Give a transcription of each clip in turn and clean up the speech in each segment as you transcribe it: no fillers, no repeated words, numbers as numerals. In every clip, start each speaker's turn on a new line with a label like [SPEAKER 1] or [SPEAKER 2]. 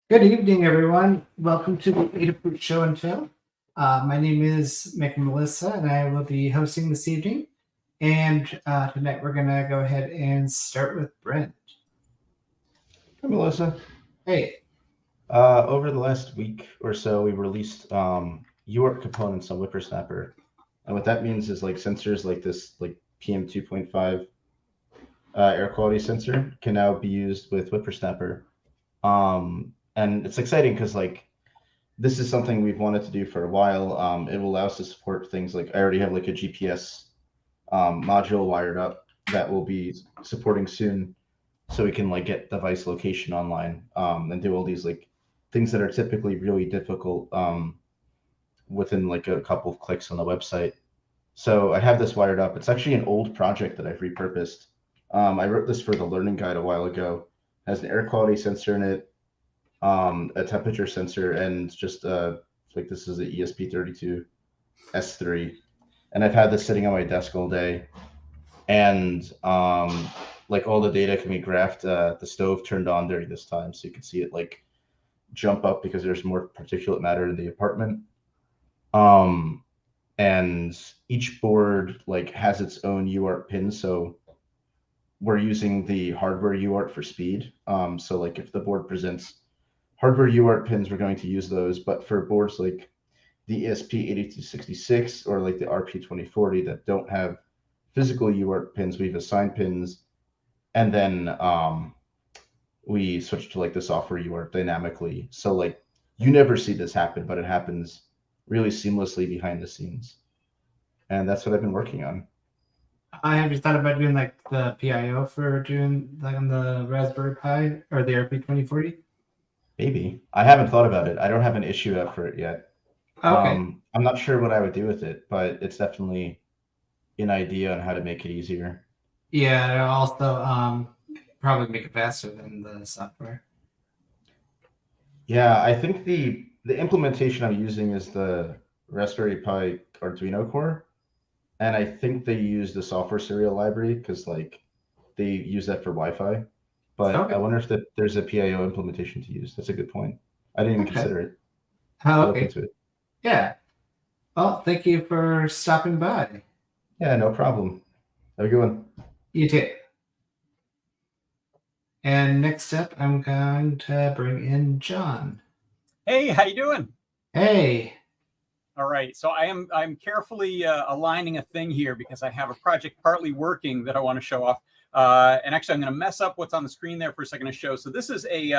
[SPEAKER 1] Good evening, everyone. Welcome to the Adafruit Show and Tell. My name is Melissa, and I will be hosting this evening. And tonight we're going to go ahead and start with Brent.
[SPEAKER 2] Hi, Melissa.
[SPEAKER 1] Hey,
[SPEAKER 2] Over the last week or so, we released UART components on Whippersnapper, and what that means is like sensors like this, like PM 2.5 air quality sensor, can now be used with Whippersnapper. And it's exciting because like this is something we've wanted to do for a while. It will allow us to support things like I already have like a GPS module wired up that will be supporting soon, so we can like get device location online and do all these like things that are typically really difficult within like a couple of clicks on the website. So I have this wired up. It's actually an old project that I've repurposed. I wrote this for the learning guide a while ago. It has an air quality sensor in it, a temperature sensor, and just like this is the ESP32 S3. And I've had this sitting on my desk all day, and like all the data can be graphed. The stove turned on during this time, so you can see it like jump up because there's more particulate matter in the apartment. Um, and each board like has its own UART pin, so we're using the hardware UART for speed. So like if the board presents hardware UART pins, we're going to use those. But for boards like the ESP8266 or like the RP2040 that don't have physical UART pins, we've assigned pins, and then we switch to like the software UART dynamically. So like you never see this happen, but it happens really seamlessly behind the scenes. And that's what I've been working on.
[SPEAKER 1] I have you thought about doing like the PIO for doing like on the Raspberry Pi or the RP2040?
[SPEAKER 2] Maybe. I haven't thought about it. I don't have an issue out for it yet.
[SPEAKER 1] Okay.
[SPEAKER 2] I'm not sure what I would do with it, but it's definitely an idea on how to make it easier.
[SPEAKER 1] Yeah, it'll also probably make it faster than the software.
[SPEAKER 2] Yeah, I think the implementation I'm using is the Raspberry Pi Arduino core, and I think they use the software serial library because like they use that for Wi-Fi. But I
[SPEAKER 1] Okay.
[SPEAKER 2] wonder if there's a PIO implementation to use. That's a good point. I didn't even
[SPEAKER 1] Okay.
[SPEAKER 2] consider it.
[SPEAKER 1] Oh,
[SPEAKER 2] I'll look
[SPEAKER 1] okay.
[SPEAKER 2] into it.
[SPEAKER 1] Yeah. Well, thank you for stopping by.
[SPEAKER 2] Yeah, no problem. Have a good one.
[SPEAKER 1] You too. And next up, I'm going to bring in John.
[SPEAKER 3] Hey, how you doing?
[SPEAKER 1] Hey.
[SPEAKER 3] All right, so I'm carefully aligning a thing here because I have a project partly working that I want to show off. And actually, I'm going to mess up what's on the screen there for a second to show. So this is a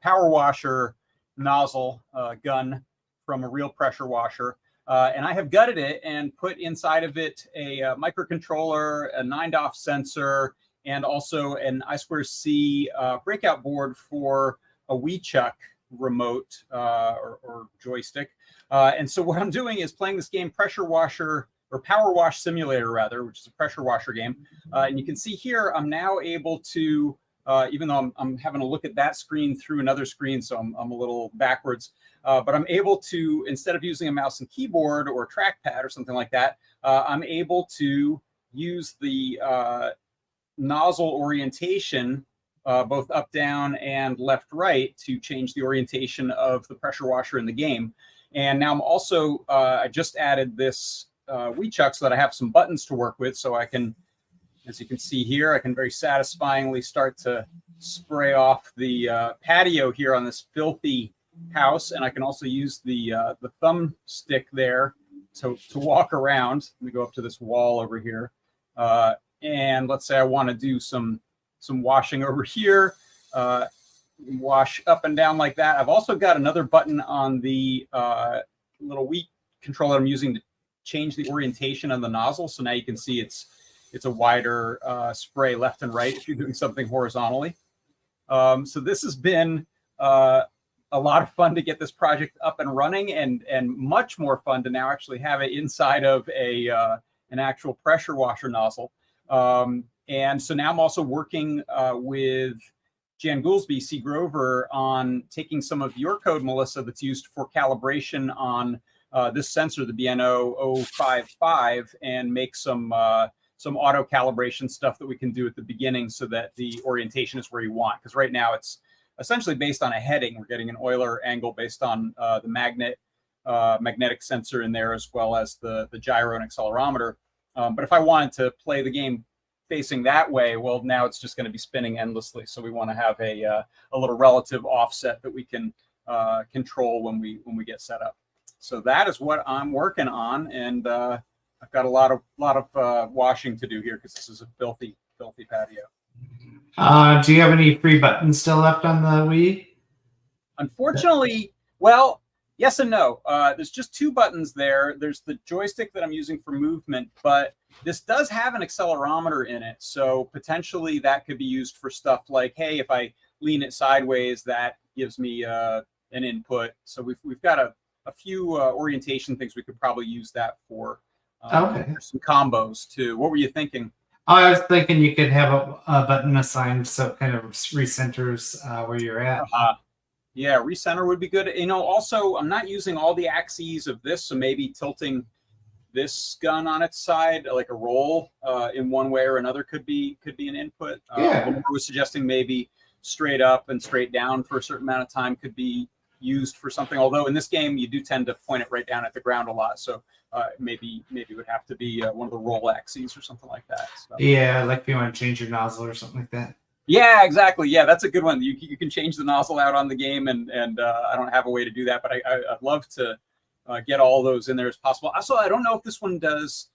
[SPEAKER 3] power washer nozzle gun from a real pressure washer. And I have gutted it and put inside of it a microcontroller, a 9DOF sensor, and also an I2C breakout board for a WeChuck remote or joystick. And so what I'm doing is playing this game Pressure Washer, or Power Wash Simulator rather, which is a pressure washer game. And you can see here, I'm now able to, even though I'm having to look at that screen through another screen, so I'm a little backwards, but I'm able to, instead of using a mouse and keyboard or a trackpad or something like that, I'm able to use the nozzle orientation, both up, down, and left, right, to change the orientation of the pressure washer in the game. And now I'm also, I just added this WeChuck so that I have some buttons to work with. So I can, as you can see here, I can very satisfyingly start to spray off the patio here on this filthy house. And I can also use the thumbstick there to walk around. Let me go up to this wall over here. And let's say I want to do some washing over here, wash up and down like that. I've also got another button on the little Wii controller I'm using to change the orientation on the nozzle. So now you can see it's a wider spray left and right if you're doing something horizontally. So this has been a lot of fun to get this project up and running, and much more fun to now actually have it inside of an actual pressure washer nozzle. And so now I'm also working with Jan Goolsby, C. Grover, on taking some of your code, Melissa, that's used for calibration on this sensor, the BNO055, and make some auto calibration stuff that we can do at the beginning so that the orientation is where you want. Because right now it's essentially based on a heading. We're getting an Euler angle based on the magnetic sensor in there, as well as the gyro and accelerometer. But if I wanted to play the game facing that way, well, now it's just going to be spinning endlessly. So we want to have a little relative offset that we can control when we get set up. So that is what I'm working on, and I've got a lot of washing to do here because this is a filthy patio.
[SPEAKER 1] Do you have any free buttons still left on the Wii?
[SPEAKER 3] Unfortunately, well, yes and no. There's just 2 buttons there. There's the joystick that I'm using for movement, but this does have an accelerometer in it. So potentially that could be used for stuff like, hey, if I lean it sideways, that gives me an input. So we've got a few orientation things we could probably use that for.
[SPEAKER 1] Okay.
[SPEAKER 3] There's some combos too. What were you thinking?
[SPEAKER 1] I was thinking you could have a button assigned so it kind of recenters where you're at.
[SPEAKER 3] Yeah, recenter would be good. Also, I'm not using all the axes of this, so maybe tilting this gun on its side, like a roll in one way or another, could be an input.
[SPEAKER 1] Yeah.
[SPEAKER 3] I was suggesting maybe straight up and straight down for a certain amount of time could be used for something. Although in this game, you do tend to point it right down at the ground a lot, so maybe it would have to be one of the roll axes or something like that. So.
[SPEAKER 1] Yeah, like if you want to change your nozzle or something like that.
[SPEAKER 3] Yeah, exactly. Yeah, that's a good one. You can change the nozzle out on the game, and I don't have a way to do that, but I'd love to get all those in there as possible. Also, I don't know if this one does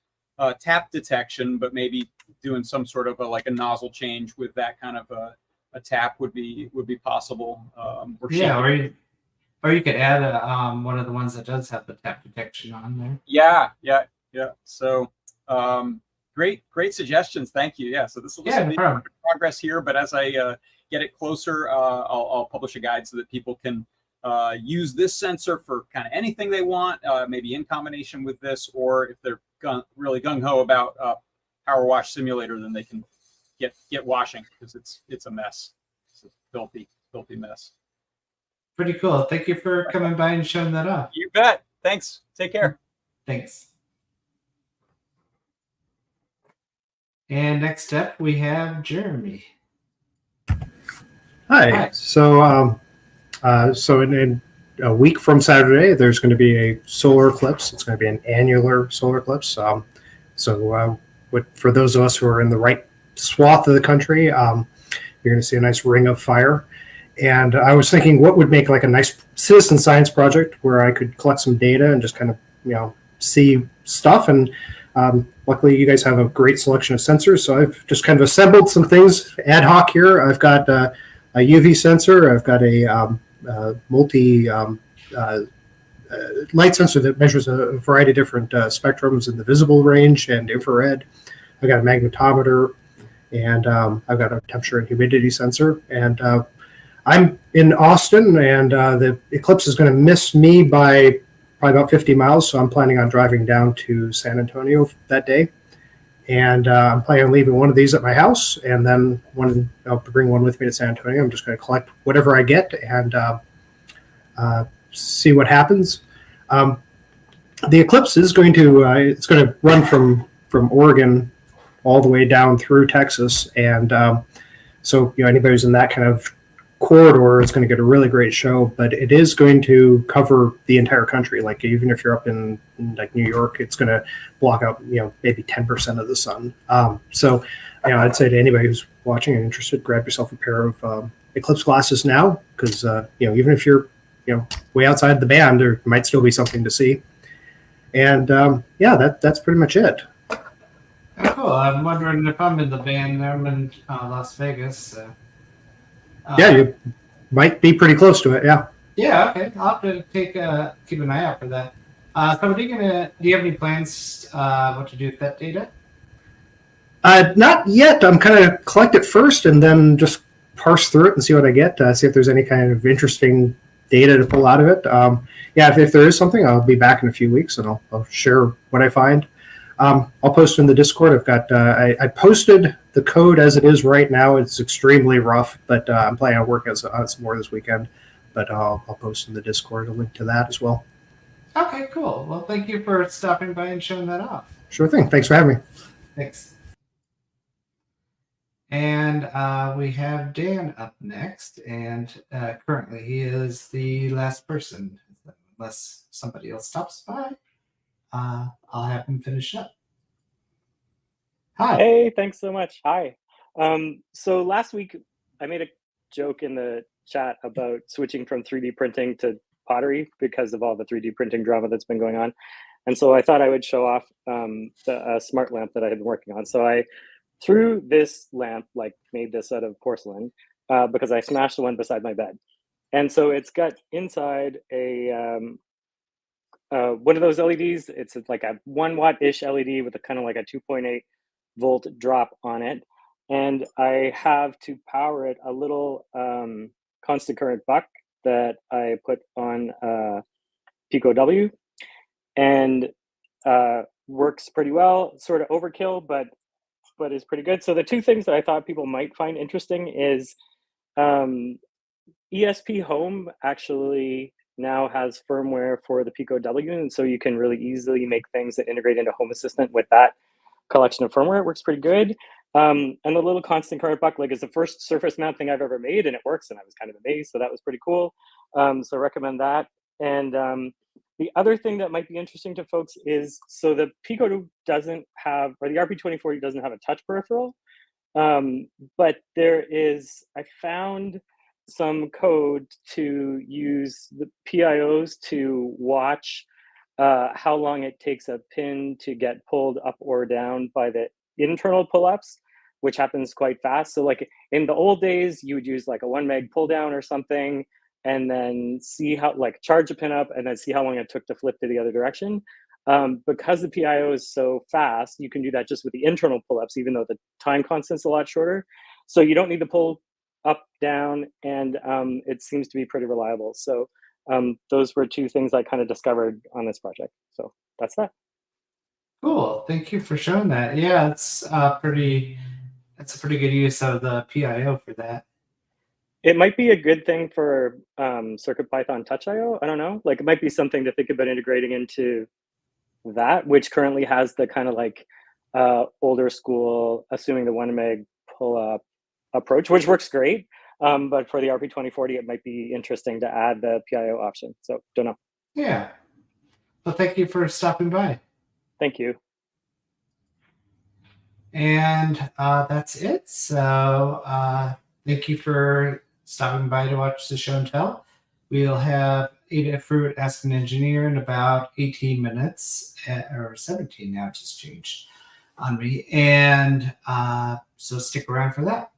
[SPEAKER 3] tap detection, but maybe doing some sort of like a nozzle change with that kind of a tap would be possible.
[SPEAKER 1] Or you could add one of the ones that does have the tap detection on there.
[SPEAKER 3] Yeah. So great suggestions. Thank you. Yeah. So this will be progress here, but as I get it closer, I'll publish a guide so that people can use this sensor for kind of anything they want, maybe in combination with this, or if they're really gung-ho about Power Wash Simulator, then they can get washing, because it's a mess. It's a filthy mess.
[SPEAKER 1] Pretty cool. Thank you for coming by and showing that off.
[SPEAKER 3] You bet. Thanks. Take care.
[SPEAKER 1] Thanks. And next up, we have Jeremy.
[SPEAKER 4] Hi. So in a week from Saturday, there's going to be a solar eclipse. It's going to be an annular solar eclipse. For those of us who are in the right swath of the country, you're going to see a nice ring of fire. And I was thinking, what would make like a nice citizen science project where I could collect some data and just kind of, see stuff. And luckily, you guys have a great selection of sensors. So I've just kind of assembled some things ad hoc here. I've got a UV sensor. I've got a multi light sensor that measures a variety of different spectrums in the visible range and infrared. I've got a magnetometer, and I've got a temperature and humidity sensor. And I'm in Austin, and the eclipse is going to miss me by probably about 50 miles. So I'm planning on driving down to San Antonio that day. And I'm planning on leaving one of these at my house, and then I'll bring one with me to San Antonio. I'm just going to collect whatever I get and see what happens. The eclipse is going to it's going to run from Oregon all the way down through Texas, and so anybody who's in that kind of corridor is going to get a really great show. But it is going to cover the entire country. Like even if you're up in like New York, it's going to block out maybe 10% of the sun. So I'd say to anybody who's watching and interested, grab yourself a pair of eclipse glasses now, because even if you're way outside the band, there might still be something to see. And that's pretty much it.
[SPEAKER 1] Oh, cool. I'm wondering if I'm in the band. I'm in Las Vegas. So.
[SPEAKER 4] You might be pretty close to it. Yeah.
[SPEAKER 1] Yeah. Okay. I'll have to keep an eye out for that. So, do you have any plans what to do with that data?
[SPEAKER 4] Not yet. I'm kind of collect it first and then just parse through it and see what I get. See if there's any kind of interesting data to pull out of it. If there is something, I'll be back in a few weeks and I'll share what I find. I'll post in the Discord. I've got I posted the code as it is right now. It's extremely rough, but I'm planning on working on some more this weekend. But I'll post in the Discord a link to that as well.
[SPEAKER 1] Okay, cool. Well, thank you for stopping by and showing that off.
[SPEAKER 4] Sure thing. Thanks for having me.
[SPEAKER 1] Thanks. And we have Dan up next, and currently he is the last person. Unless somebody else stops by, I'll have him finish up. Hi.
[SPEAKER 5] Hey, thanks so much. Hi. So last week I made a joke in the chat about switching from 3D printing to pottery because of all the 3D printing drama that's been going on. And so I thought I would show off a smart lamp that I had been working on. So I threw this lamp, like made this out of porcelain because I smashed the one beside my bed. And so it's got inside a one of those LEDs. It's like a 1 watt-ish LED with a kind of like a 2.8 volt drop on it. And I have to power it a little constant current buck that I put on Pico W, and works pretty well. Sort of overkill, but is pretty good. So the two things that I thought people might find interesting is ESP Home actually now has firmware for the Pico W, and so you can really easily make things that integrate into Home Assistant with that collection of firmware. It works pretty good. And the little constant current buck, like, is the first surface mount thing I've ever made, and it works, and I was kind of amazed, so that was pretty cool. So recommend that. And the other thing that might be interesting to folks is, so the Pico doesn't have, or the RP2040 doesn't have a touch peripheral, but there is, I found some code to use the PIOs to watch how long it takes a pin to get pulled up or down by the internal pull-ups, which happens quite fast. So like in the old days, you would use like a 1 meg pull down or something, and then see how, like, charge a pin up and then see how long it took to flip to the other direction. Because the PIO is so fast, you can do that just with the internal pull-ups, even though the time constant's a lot shorter. So you don't need to pull up, down, and it seems to be pretty reliable. So those were two things I kind of discovered on this project. So that's that.
[SPEAKER 1] Cool. Thank you for showing that. Yeah, it's a pretty good use of the PIO for that.
[SPEAKER 5] It might be a good thing for CircuitPython Touch.io. I don't know. Like, it might be something to think about integrating into that, which currently has the kind of like older school, assuming the 1 meg pull up approach, which works great. But for the RP2040, it might be interesting to add the PIO option. So don't know.
[SPEAKER 1] Yeah. Well, thank you for stopping by.
[SPEAKER 5] Thank you.
[SPEAKER 1] And that's it. So thank you for stopping by to watch the show and tell. We'll have Adafruit Ask an Engineer in about 18 minutes, or 17 now, it just changed on me. And so stick around for that.